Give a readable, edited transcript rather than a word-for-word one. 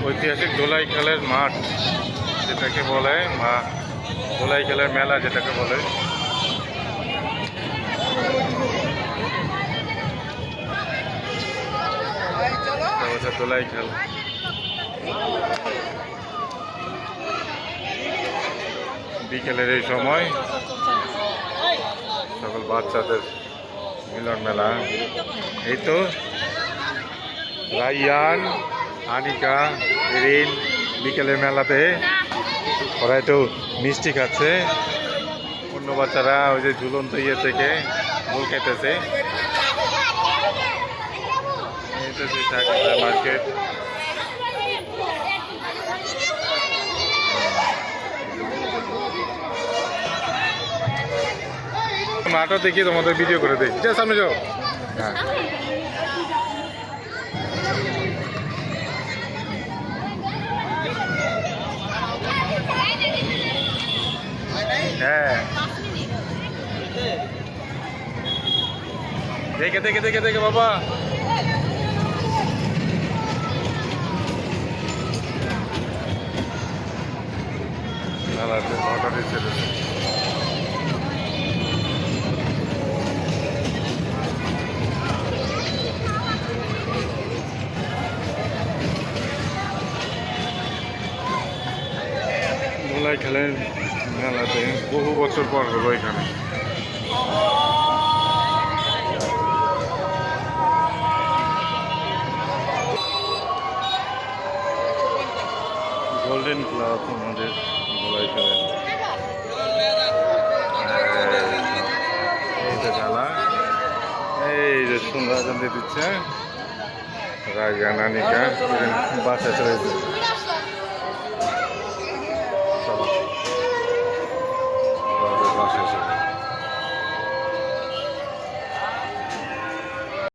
ঐতিহাসিক দোলাই খেলের মাঠ যেটাকে বলে, বা দোলাই খেলের মেলা যেটাকে বলে। দোলাই খেল বিকেলের এই সময় সকল বাচ্চাদের মিলন মেলা। এই তো রাইয়ান, আনিকা, এরিন বিকেলের মেলাতে ওরা একটু মিষ্টি খাচ্ছে। অন্য বাচ্চারা ওই যে ঝুলন্ত ইয়ে থেকে মূল খেতেছে। মার্কেট মাঠও দেখি তোমাদের ভিডিও করে দিই। ঠিক আছে, সামনে যাও। হ্যাঁ, দেখে দেখে দেখে দেখে বাবা। দোলাই খেলেন মেলাতে বহু বছর পর হলো এখানে। গোল্ডেন ক্লাব আমাদের দোলাই খেলেন। এই যে খেলা, এই যে সুন্দর দিচ্ছে রায়গান, আনিকা বাচ্চা চলে